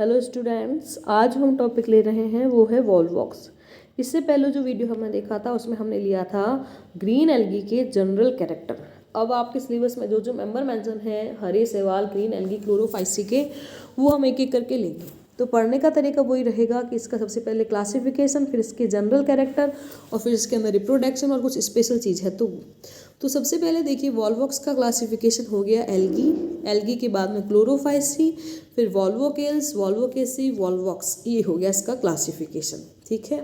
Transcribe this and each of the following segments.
Hello students, आज हम topic ले रहे हैं वो है वॉल्वॉक्स। इससे पहले जो वीडियो हमने देखा था उसमें हमने लिया था ग्रीन एल्गी के जनरल कैरेक्टर। अब आपके सिलेबस में जो जो मेंबर मेंशन है हरे शैवाल, ग्रीन एल्गी, क्लोरोफाइसी के, वो हम एक एक करके लेंगे। तो पढ़ने का तरीका वही रहेगा कि इसका सबसे पहले क्लासिफिकेशन, फिर इसके जनरल कैरेक्टर और फिर इसके अंदर रिप्रोडक्शन और कुछ स्पेशल चीज़ है। तो सबसे पहले देखिए वॉल्वॉक्स का क्लासिफिकेशन हो गया एल्गी, एल्गी के बाद में क्लोरोफाइसी, फिर वॉल्वोकेल्स, वॉल्वोकेसी, वॉल्वॉक्स, ये हो गया इसका क्लासिफिकेशन। ठीक है,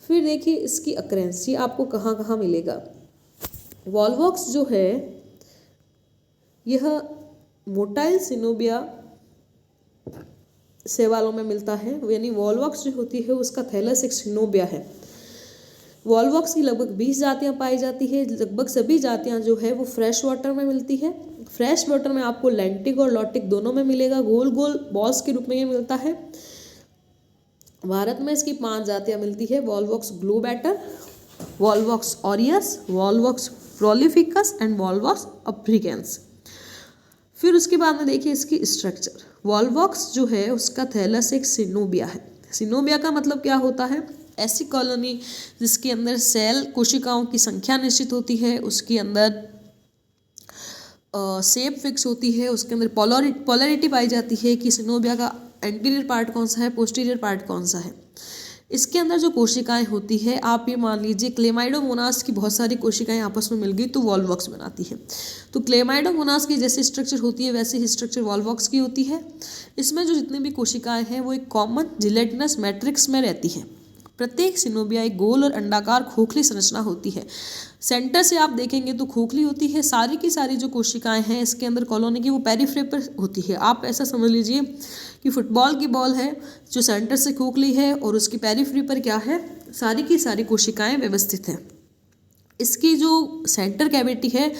फिर देखिए इसकी अक्रेंसी आपको कहाँ कहाँ मिलेगा। वॉल्वॉक्स जो है यह मोटाइल सिनोबिया शैवालों में मिलता है, यानी वॉल्वॉक्स जो होती है उसका थैलस एक सिनोबिया है। वॉल्वॉक्स की लगभग 20 जातियाँ पाई जाती है। लगभग सभी जातियाँ जो है वो फ्रेश वाटर में मिलती है। फ्रेश वाटर में आपको लैंटिक और लॉटिक दोनों में मिलेगा। गोल गोल बॉल्स के रूप में ये मिलता है। भारत में इसकी 5 जातियाँ मिलती है, Volvox globator, Volvox aureus, Volvox prolificus and Volvox africanus. फिर उसके बाद में देखिए इसकी स्ट्रक्चर। वॉल्वॉक्स जो है उसका थैलस एक सिनोबिया है। सिनोबिया का मतलब क्या होता है? ऐसी कॉलोनी जिसके अंदर सेल कोशिकाओं की संख्या निश्चित होती है, उसके अंदर शेप फिक्स होती है, उसके अंदर पोलैरिटी पाई जाती है कि सिनोबिया का एंटीरियर पार्ट कौन सा है, पोस्टीरियर पार्ट कौन सा है। इसके अंदर जो कोशिकाएं होती है, आप ये मान लीजिए क्लेमाइडोमोनास की बहुत सारी कोशिकाएं आपस में मिल गई तो वॉल्वॉक्स बनाती है। तो क्लेमाइडोमोनास की जैसी स्ट्रक्चर होती है वैसे ही स्ट्रक्चर वॉल्वॉक्स की होती है। इसमें जो जितनी भी कोशिकाएं हैं वो एक कॉमन जिलेटिनस मैट्रिक्स में रहती हैं। प्रत्येक सिनोबिया एक गोल और अंडाकार खोखली संरचना होती है। सेंटर से आप देखेंगे तो खोखली होती है। सारी की सारी जो कोशिकाएं हैं इसके अंदर कॉलोनी की वो पेरिफ्री पर होती है। आप ऐसा समझ लीजिए कि फुटबॉल की बॉल है जो सेंटर से खोखली है और उसकी पेरिफ्री पर क्या है, सारी की सारी कोशिकाएं व्यवस्थित हैं। इसकी जो सेंटर कैविटी है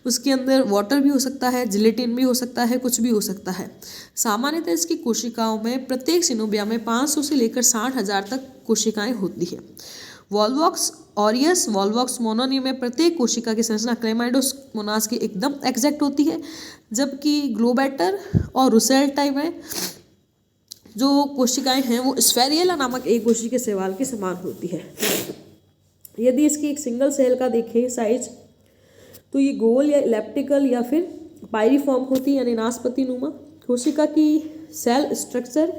उसके अंदर वाटर भी हो सकता है, जिलेटिन भी हो सकता है, कुछ भी हो सकता है। सामान्यतः इसकी कोशिकाओं में प्रत्येक सिनोबिया में 500 से लेकर 60,000 तक कोशिकाएं होती है। वॉल्वॉक्स ऑरियस, वॉल्वॉक्स मोनोनी में प्रत्येक कोशिका की संरचना क्लेमाइडोमोनास की एकदम एग्जैक्ट होती है, जबकि ग्लोबैटर और रुसेल्टाई में जो कोशिकाएं हैं वो स्फेरियला नामक एक कोशिका शैवाल के समान होती है। यदि इसकी एक सिंगल सेल का देखें साइज तो ये गोल या इलेप्टिकल या फिर पायरीफॉर्म होती है, यानी नाशपति नुमा। कोशिका की सेल स्ट्रक्चर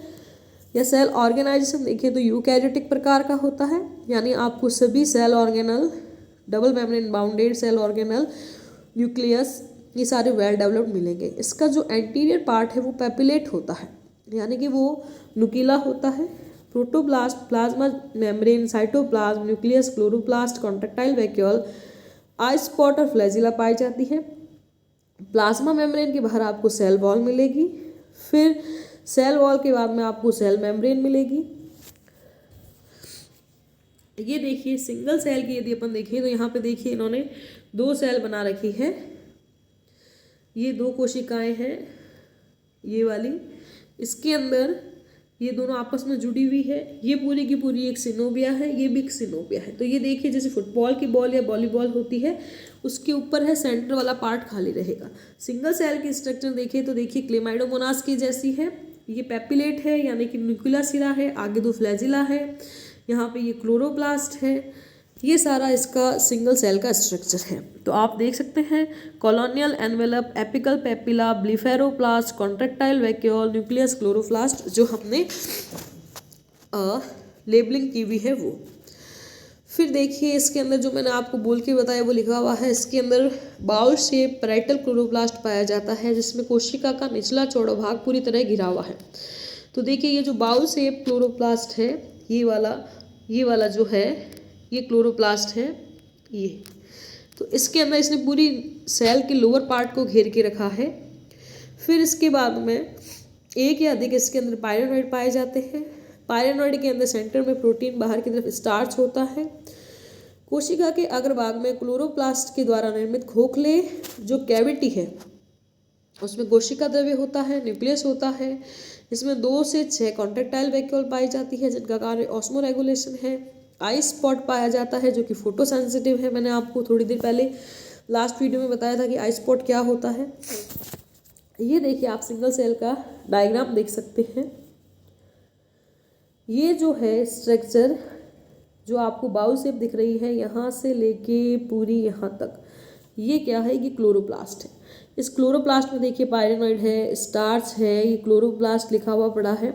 या सेल ऑर्गेनाइजेशन देखें तो यूकैरियोटिक प्रकार का होता है, यानी आपको सभी cell organelle, double membrane bounded cell organelle, nucleus, ये सारे वेल डेवलप्ड मिलेंगे। इसका जो एंटीरियर पार्ट है वो पेपिलेट होता है, यानी कि वो नुकीला होता है। Protoplast, plasma membrane, cytoplasm, nucleus, chloroplast, contractile vacuole, eye spot और फ्लैजिला पाई जाती है। प्लाज्मा मेम्ब्रेन के बाहर आपको सेल वॉल मिलेगी, फिर सेल वॉल के बाद में आपको सेल मेम्ब्रेन मिलेगी। ये देखिए सिंगल सेल की यदि अपन देखें तो यहाँ पे देखिए इन्होंने 2 सेल बना रखी है। ये 2 कोशिकाएं हैं, ये वाली, इसके अंदर ये दोनों आपस में जुड़ी हुई है। ये पूरी की पूरी एक सिनोबिया है, ये भी एक सिनोबिया है। तो ये देखिए जैसे फुटबॉल की बॉल या वॉलीबॉल होती है उसके ऊपर है, सेंटर वाला पार्ट खाली रहेगा। सिंगल सेल की स्ट्रक्चर देखिए तो देखिए क्लेमाइडोमोनास की जैसी है। ये पेपिलेट है, यानी कि न्यूक्लिया सिरा है, आगे 2 फ्लैजिला है, यहाँ पे ये क्लोरोप्लास्ट है। ये सारा इसका सिंगल सेल का स्ट्रक्चर है। तो आप देख सकते हैं colonial envelope, apical papilla, blepharoplast, contractile vacuole, nucleus, chloroplast जो हमने लेबलिंग की हुई है वो। फिर देखिए इसके अंदर जो मैंने आपको बोल के बताया वो लिखा हुआ है। इसके अंदर बाउल शेप पैराइटल क्लोरोप्लास्ट पाया जाता है, जिसमें कोशिका का निचला चौड़ा भाग पूरी तरह घिरा हुआ है। तो देखिए ये जो बाउल शेप क्लोरोप्लास्ट है, ये वाला जो है ये क्लोरोप्लास्ट है ये। तो इसके अंदर इसने पूरी सेल के लोअर पार्ट को घेर के रखा है। फिर इसके बाद में एक या अधिक इसके अंदर पायरेनॉइड पाए जाते हैं। पायरेनॉइड के अंदर सेंटर में प्रोटीन, बाहर की तरफ स्टार्च होता है। कोशिका के अग्रभाग में क्लोरोप्लास्ट के द्वारा निर्मित खोखले जो कैविटी है उसमें कोशिका द्रव्य होता है, न्यूक्लियस होता है। इसमें 2 से 6 कॉन्ट्रैक्टाइल वैक्यूल पाई जाती है जिनका कार्य ऑस्मो रेगुलेशन है। आई स्पॉट पाया जाता है जो कि फोटो सेंसिटिव है। मैंने आपको थोड़ी देर पहले लास्ट वीडियो में बताया था कि आई स्पॉट क्या होता है। ये देखिए आप सिंगल सेल का डायग्राम देख सकते हैं। ये जो है स्ट्रक्चर जो आपको बाउल शेप दिख रही है यहाँ से लेके पूरी यहाँ तक, ये क्या है, ये क्लोरोप्लास्ट है। इस क्लोरोप्लास्ट में देखिए पायरेनॉइड है, स्टार्च है, ये क्लोरोप्लास्ट लिखा हुआ पड़ा है।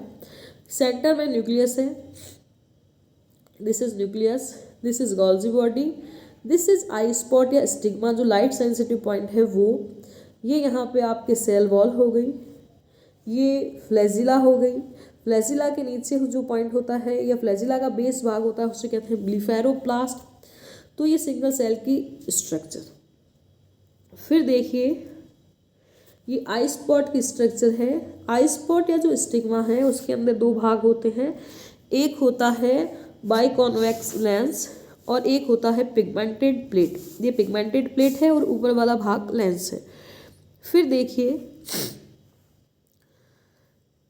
सेंटर में न्यूक्लियस है, this is nucleus, this is Golgi body, this is I spot या स्टिग्मा जो लाइट सेंसिटिव पॉइंट है वो, ये यहाँ पे आपके सेल वॉल हो गई, ये फ्लैजिला हो गई। फ्लैजिला के नीचे जो पॉइंट होता है या फ्लैजिला का बेस भाग होता है उसे कहते हैं ब्लीफेरोप्लास्ट। तो ये सिंगल सेल की स्ट्रक्चर। फिर देखिए ये आई स्पॉट की स्ट्रक्चर है। आई स्पॉट या जो स्टिग्मा है उसके अंदर दो भाग होते हैं, एक होता है बाइकॉन्वेक्स लेंस और एक होता है पिगमेंटेड प्लेट। ये पिगमेंटेड प्लेट है और ऊपर वाला भाग लेंस है। फिर देखिए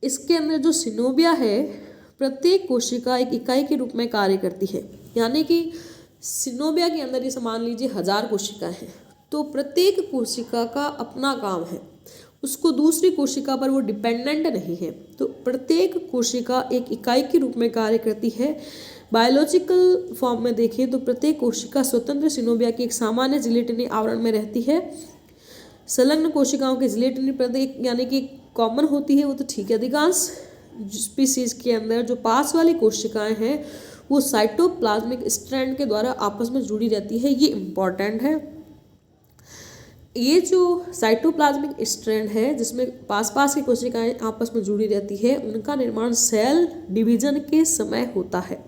इसके अंदर जो सिनोबिया है, प्रत्येक कोशिका एक इकाई के रूप में कार्य करती है। यानी कि सिनोबिया के अंदर ये मान लीजिए 1000 कोशिकाएं हैं, तो प्रत्येक कोशिका का अपना काम है, उसको दूसरी कोशिका पर वो डिपेंडेंट नहीं है। तो प्रत्येक कोशिका एक इकाई के रूप में कार्य करती है। बायोलॉजिकल फॉर्म में देखें तो प्रत्येक कोशिका स्वतंत्र सिनोबिया की एक सामान्य जिलेटिनी आवरण में रहती है। संलग्न कोशिकाओं की जिलेटिनी प्रत्येक यानी कि कॉमन होती है, वो तो ठीक है। अधिकांश स्पीसीज के अंदर जो पास वाली कोशिकाएं हैं वो साइटोप्लाज्मिक स्ट्रैंड के द्वारा आपस में जुड़ी रहती है। ये इम्पॉर्टेंट है। ये जो साइटोप्लाज्मिक स्ट्रैंड है जिसमें पास की कोशिकाएं आपस में जुड़ी रहती है, उनका निर्माण सेल डिवीजन के समय होता है।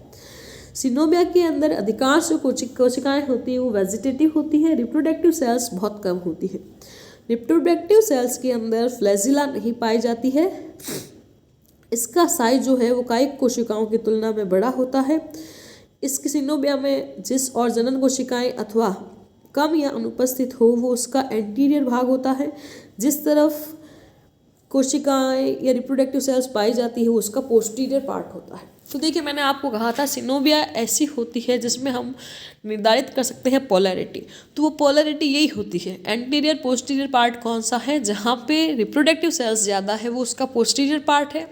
सिनोबिया के अंदर अधिकांश जो कोशिकाएं होती है वो वेजिटेटिव होती है, रिप्रोडक्टिव सेल्स बहुत कम होती है। रिप्रोडक्टिव सेल्स के अंदर फ्लैजिला नहीं पाई जाती है। इसका साइज जो है वो कायिक कोशिकाओं की तुलना में बड़ा होता है। इसकी सिनोबिया में जिस और जनन कोशिकाएं अथवा कम या अनुपस्थित हो वो उसका एंटीरियर भाग होता है। जिस तरफ कोशिकाएं या रिप्रोडक्टिव सेल्स पाई जाती है वो उसका पोस्टीरियर पार्ट होता है। तो देखिए मैंने आपको कहा था सिनोबिया ऐसी होती है जिसमें हम निर्धारित कर सकते हैं पोलैरिटी। तो वो पोलैरिटी यही होती है, एंटीरियर पोस्टीरियर पार्ट कौन सा है, जहाँ पे रिप्रोडक्टिव सेल्स ज़्यादा है वो उसका पोस्टीरियर पार्ट है।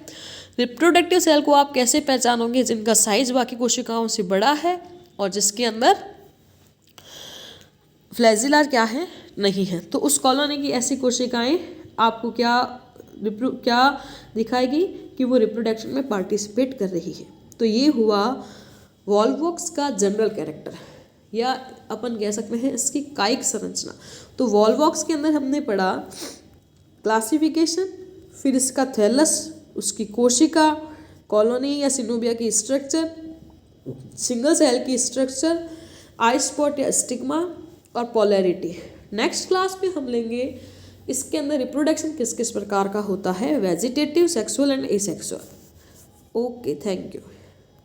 रिप्रोडक्टिव सेल को आप कैसे पहचानोगे, जिनका साइज बाकी कोशिकाओं से बड़ा है और जिसके अंदर फ्लैजिला क्या है, नहीं है। तो उस कॉलोनी की ऐसी कोशिकाएं आपको क्या दिखाएगी कि वो रिप्रोडक्शन में पार्टिसिपेट कर रही है। तो ये हुआ वॉल्वॉक्स का जनरल कैरेक्टर, या अपन कह सकते हैं इसकी कायिक संरचना। तो वॉल्वॉक्स के अंदर हमने पढ़ा क्लासिफिकेशन, फिर इसका थैलस, उसकी कोशिका, कॉलोनी या सिनोबिया की स्ट्रक्चर, सिंगल सेल की स्ट्रक्चर, आई स्पॉट या स्टिग्मा और पोलैरिटी। नेक्स्ट क्लास में हम लेंगे इसके अंदर रिप्रोडक्शन किस किस प्रकार का होता है, vegetative, sexual and asexual. Okay, thank you.